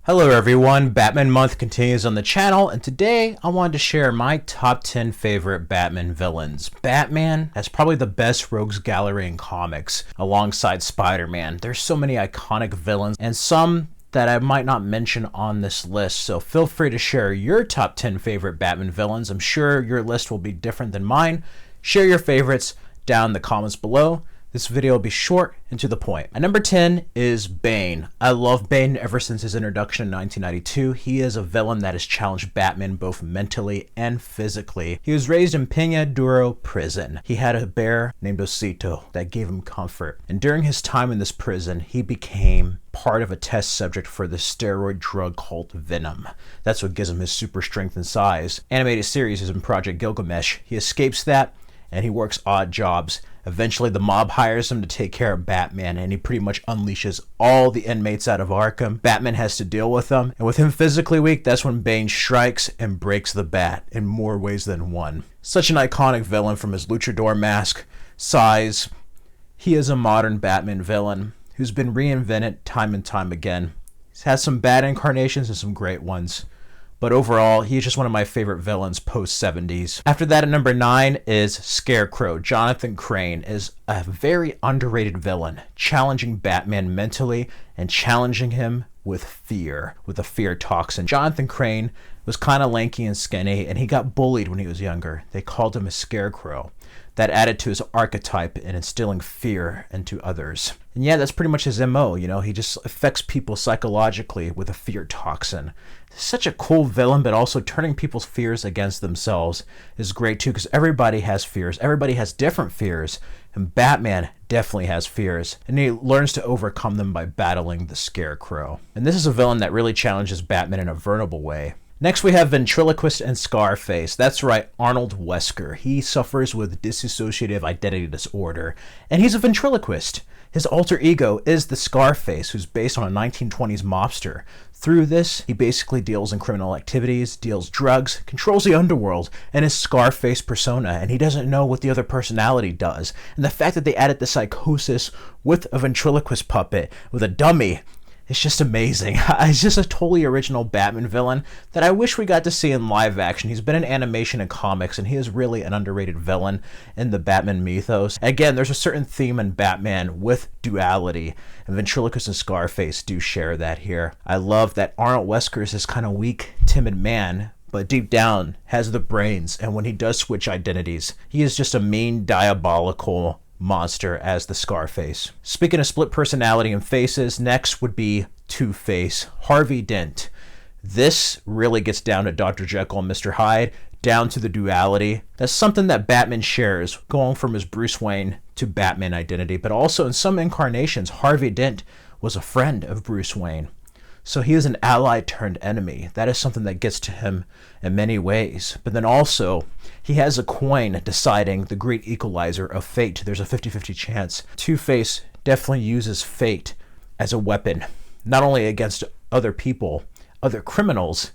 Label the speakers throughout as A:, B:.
A: Hello everyone, Batman Month continues on the channel, and today I wanted to share my top 10 favorite Batman villains. Batman has probably the best rogues gallery in comics, alongside Spider-Man. There's so many iconic villains, and some that I might not mention on this list, so feel free to share your top 10 favorite Batman villains. I'm sure your list will be different than mine. Share your favorites down in the comments below. This video will be short and to the point. At number 10 is Bane. I love Bane ever since his introduction in 1992. He is a villain that has challenged Batman both mentally and physically. He was raised in Peña Duro prison. He had a bear named Osito that gave him comfort. And during his time in this prison, he became part of a test subject for the steroid drug called Venom. That's what gives him his super strength and size. Animated series is in Project Gilgamesh. He escapes that and he works odd jobs. Eventually, the mob hires him to take care of Batman, and he pretty much unleashes all the inmates out of Arkham. Batman has to deal with them, and with him physically weak, that's when Bane strikes and breaks the bat in more ways than one. Such an iconic villain from his luchador mask, size. He is a modern Batman villain who's been reinvented time and time again. He's had some bad incarnations and some great ones. But overall, he's just one of my favorite villains post-70s. After that, at number 9 is Scarecrow. Jonathan Crane is a very underrated villain, challenging Batman mentally and challenging him with fear, with a fear toxin. Jonathan Crane was kind of lanky and skinny, and he got bullied when he was younger. They called him a Scarecrow. That added to his archetype in instilling fear into others. And yeah, that's pretty much his MO, he just affects people psychologically with a fear toxin. Such a cool villain, but also turning people's fears against themselves is great too, because everybody has fears. Everybody has different fears, and Batman definitely has fears, and he learns to overcome them by battling the Scarecrow. And this is a villain that really challenges Batman in a vulnerable way. Next, we have Ventriloquist and Scarface. That's right, Arnold Wesker. He suffers with dissociative identity disorder, and he's a ventriloquist. His alter ego is the Scarface, who's based on a 1920s mobster. Through this, he basically deals in criminal activities, deals drugs, controls the underworld, and his Scarface persona, and he doesn't know what the other personality does. And the fact that they added the psychosis with a ventriloquist puppet, with a dummy, it's just amazing. He's just a totally original Batman villain that I wish we got to see in live action. He's been in animation and comics, and he is really an underrated villain in the Batman mythos. Again, there's a certain theme in Batman with duality, and Ventriloquist and Scarface do share that here. I love that Arnold Wesker is this kind of weak, timid man, but deep down has the brains, and when he does switch identities, he is just a mean, diabolical monster as the Scarface. Speaking of split personality and faces, next would be Two-Face, Harvey Dent. This really gets down to Dr. Jekyll and Mr. Hyde, down to the duality. That's something that Batman shares, going from his Bruce Wayne to Batman identity, but also in some incarnations, Harvey Dent was a friend of Bruce Wayne. So he is an ally turned enemy. That is something that gets to him in many ways. But then also, he has a coin deciding the great equalizer of fate. There's a 50-50 chance. Two-Face definitely uses fate as a weapon, not only against other people, other criminals,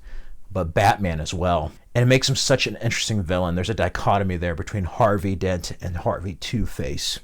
A: but Batman as well. And it makes him such an interesting villain. There's a dichotomy there between Harvey Dent and Harvey Two-Face.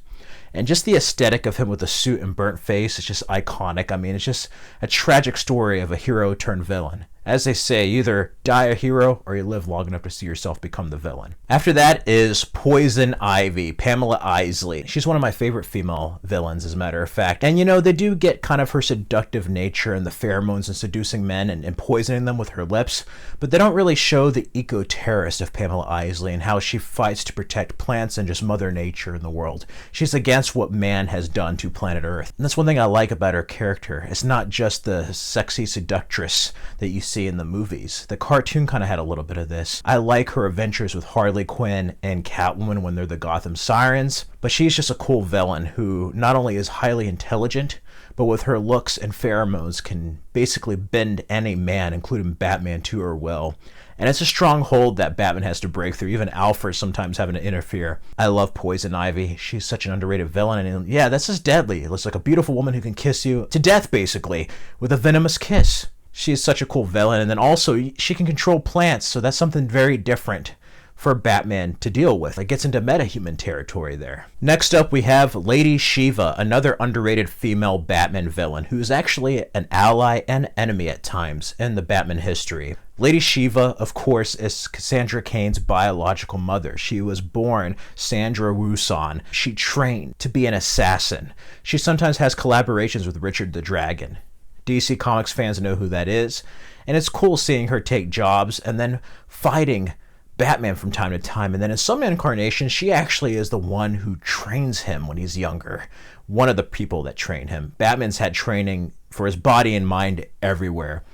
A: And just the aesthetic of him with the suit and burnt face is just iconic. I mean, it's just a tragic story of a hero turned villain. As they say, you either die a hero or you live long enough to see yourself become the villain. After that is Poison Ivy, Pamela Isley. She's one of my favorite female villains, as a matter of fact. And they do get kind of her seductive nature and the pheromones and seducing men and poisoning them with her lips, but they don't really show the eco-terrorist of Pamela Isley and how she fights to protect plants and just Mother Nature in the world. She's against what man has done to planet Earth. And that's one thing I like about her character. It's not just the sexy seductress that you see in the movies. The cartoon kind of had a little bit of this. I like her adventures with Harley Quinn and Catwoman when they're the Gotham Sirens, but she's just a cool villain who not only is highly intelligent, but with her looks and pheromones can basically bend any man, including Batman, to her will. And it's a stronghold that Batman has to break through, even Alfred sometimes having to interfere. I love Poison Ivy. She's such an underrated villain, and yeah, that's just deadly. It looks like a beautiful woman who can kiss you to death, basically, with a venomous kiss. She is such a cool villain, and then also she can control plants, so that's something very different for Batman to deal with. It gets into metahuman territory there. Next up, we have Lady Shiva, another underrated female Batman villain who's actually an ally and enemy at times in the Batman history. Lady Shiva, of course, is Cassandra Cain's biological mother. She was born Sandra Wusan. She trained to be an assassin. She sometimes has collaborations with Richard the Dragon. DC Comics fans know who that is, and it's cool seeing her take jobs and then fighting Batman from time to time. And then in some incarnations, she actually is the one who trains him when he's younger. One of the people that train him. Batman's had training for his body and mind everywhere.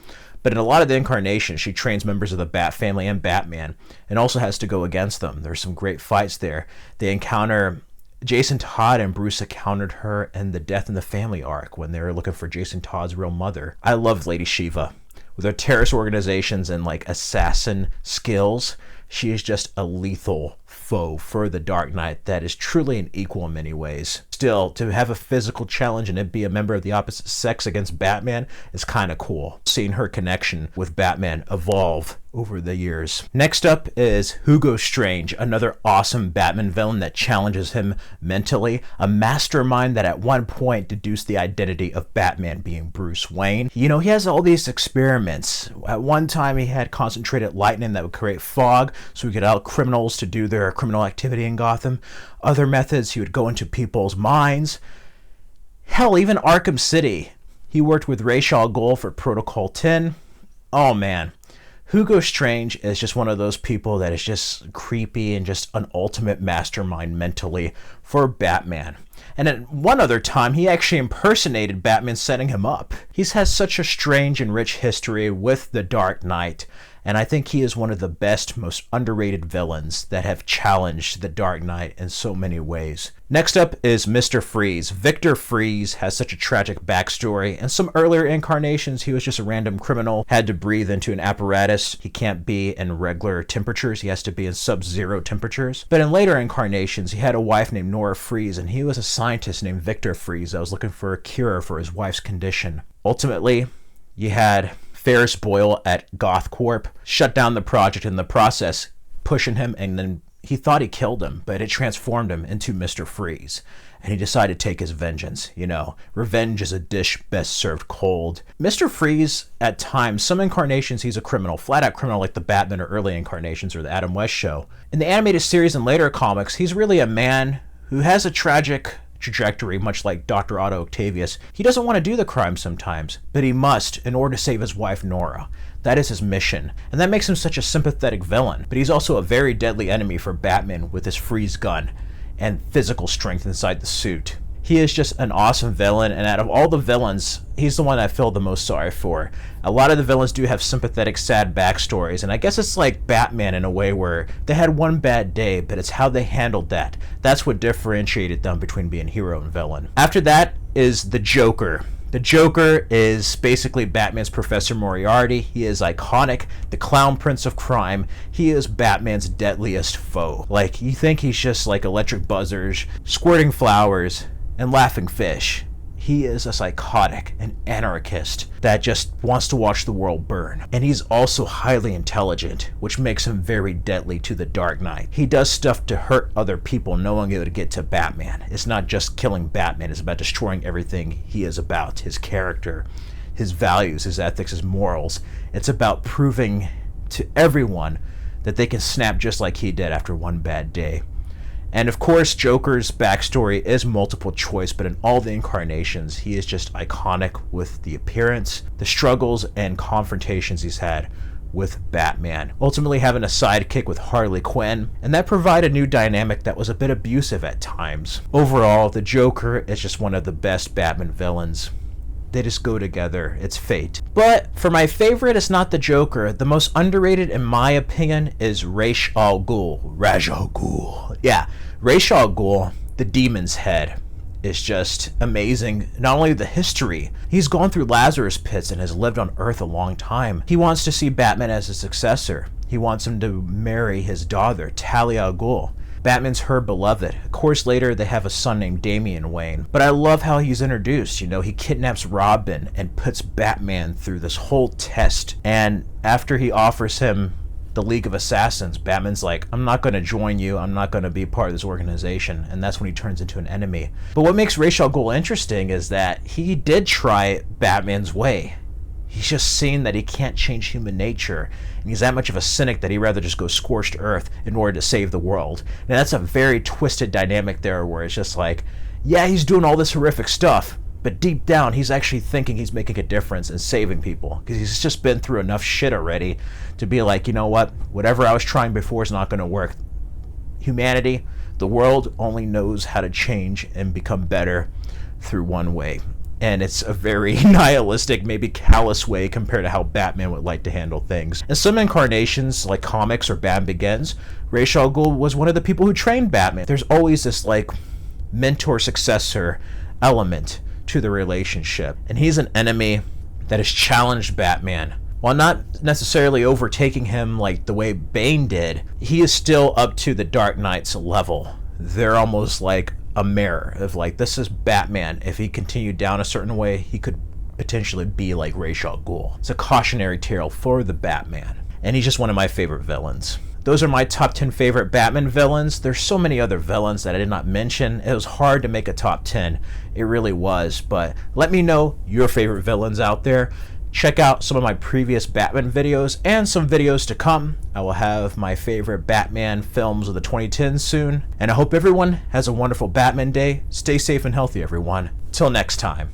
A: But in a lot of the incarnations, she trains members of the Bat family and Batman, and also has to go against them. There's some great fights there. They encounter Jason Todd, and Bruce encountered her in the Death in the Family arc when they were looking for Jason Todd's real mother. I love Lady Shiva. With her terrorist organizations and like assassin skills, she is just a lethal foe for the Dark Knight that is truly an equal in many ways. Still, to have a physical challenge and it be a member of the opposite sex against Batman is kind of cool. Seeing her connection with Batman evolve over the years. Next up is Hugo Strange, another awesome Batman villain that challenges him mentally. A mastermind that at one point deduced the identity of Batman being Bruce Wayne. You know, he has all these experiments. At one time he had concentrated lightning that would create fog so he could allow criminals to do their criminal activity in Gotham. Other methods, he would go into people's minds. Hell, even Arkham City. He worked with Ra's al Ghul for Protocol 10. Oh man. Hugo Strange is just one of those people that is just creepy and just an ultimate mastermind mentally for Batman. And at one other time, he actually impersonated Batman setting him up. He's has such a strange and rich history with the Dark Knight, and I think he is one of the best, most underrated villains that have challenged the Dark Knight in so many ways. Next up is Mr. Freeze. Victor Freeze has such a tragic backstory. In some earlier incarnations, he was just a random criminal, had to breathe into an apparatus. He can't be in regular temperatures. He has to be in sub-zero temperatures. But in later incarnations, he had a wife named Nora Freeze, and he was a scientist named Victor Freeze that was looking for a cure for his wife's condition. Ultimately, you had Ferris Boyle at GothCorp shut down the project in the process, pushing him, and then he thought he killed him, but it transformed him into Mr. Freeze. And he decided to take his vengeance. You know, revenge is a dish best served cold. Mr. Freeze, at times, some incarnations, he's a criminal, flat-out criminal like the Batman or early incarnations or the Adam West show. In the animated series and later comics, he's really a man who has a tragic trajectory, much like Dr. Otto Octavius. He doesn't want to do the crime sometimes, but he must in order to save his wife Nora. That is his mission, and that makes him such a sympathetic villain. But he's also a very deadly enemy for Batman with his freeze gun and physical strength inside the suit. He is just an awesome villain, and out of all the villains, he's the one I feel the most sorry for. A lot of the villains do have sympathetic, sad backstories, and I guess it's like Batman in a way where they had one bad day, but it's how they handled that. That's what differentiated them between being hero and villain. After that is the Joker. The Joker is basically Batman's Professor Moriarty. He is iconic, the clown prince of crime. He is Batman's deadliest foe. Like, you think he's just like electric buzzers, squirting flowers, and laughing fish. He is a psychotic, an anarchist that just wants to watch the world burn. And he's also highly intelligent, which makes him very deadly to the Dark Knight. He does stuff to hurt other people knowing it would get to Batman. It's not just killing Batman, it's about destroying everything he is about, his character, his values, his ethics, his morals. It's about proving to everyone that they can snap just like he did after one bad day. And of course, Joker's backstory is multiple choice, but in all the incarnations, he is just iconic with the appearance, the struggles, and confrontations he's had with Batman. Ultimately having a sidekick with Harley Quinn, and that provided a new dynamic that was a bit abusive at times. Overall, the Joker is just one of the best Batman villains. They just go together. It's fate. But for my favorite, it's not the Joker. The most underrated, in my opinion, is Ra's al Ghul. Ra's al Ghul. Yeah, Ra's al Ghul, the demon's head, is just amazing. Not only the history, he's gone through Lazarus pits and has lived on Earth a long time. He wants to see Batman as a successor. He wants him to marry his daughter, Talia al Ghul. Batman's her beloved. Of course, later they have a son named Damian Wayne. But I love how he's introduced. You know, he kidnaps Robin and puts Batman through this whole test. And after he offers him the League of Assassins, Batman's like, I'm not going to join you, I'm not going to be part of this organization, and that's when he turns into an enemy. But what makes Ra's al Ghul interesting is that he did try Batman's way. He's just seen that he can't change human nature, and he's that much of a cynic that he'd rather just go scorched earth in order to save the world. And that's a very twisted dynamic there, where it's just like, yeah, he's doing all this horrific stuff, but deep down, he's actually thinking he's making a difference and saving people, because he's just been through enough shit already to be like, you know what, whatever I was trying before is not going to work. Humanity, the world only knows how to change and become better through one way. And it's a very nihilistic, maybe callous way compared to how Batman would like to handle things. In some incarnations, like comics or Batman Begins, Ra's al Ghul was one of the people who trained Batman. There's always this like mentor-successor element to the relationship. And he's an enemy that has challenged Batman. While not necessarily overtaking him like the way Bane did, he is still up to the Dark Knight's level. They're almost like a mirror of like, this is Batman. If he continued down a certain way, he could potentially be like Ra's al Ghul. It's a cautionary tale for the Batman. And he's just one of my favorite villains. Those are my top 10 favorite Batman villains. There's so many other villains that I did not mention. It was hard to make a top 10. It really was. But let me know your favorite villains out there. Check out some of my previous Batman videos and some videos to come. I will have my favorite Batman films of the 2010s soon. And I hope everyone has a wonderful Batman day. Stay safe and healthy, everyone. Till next time.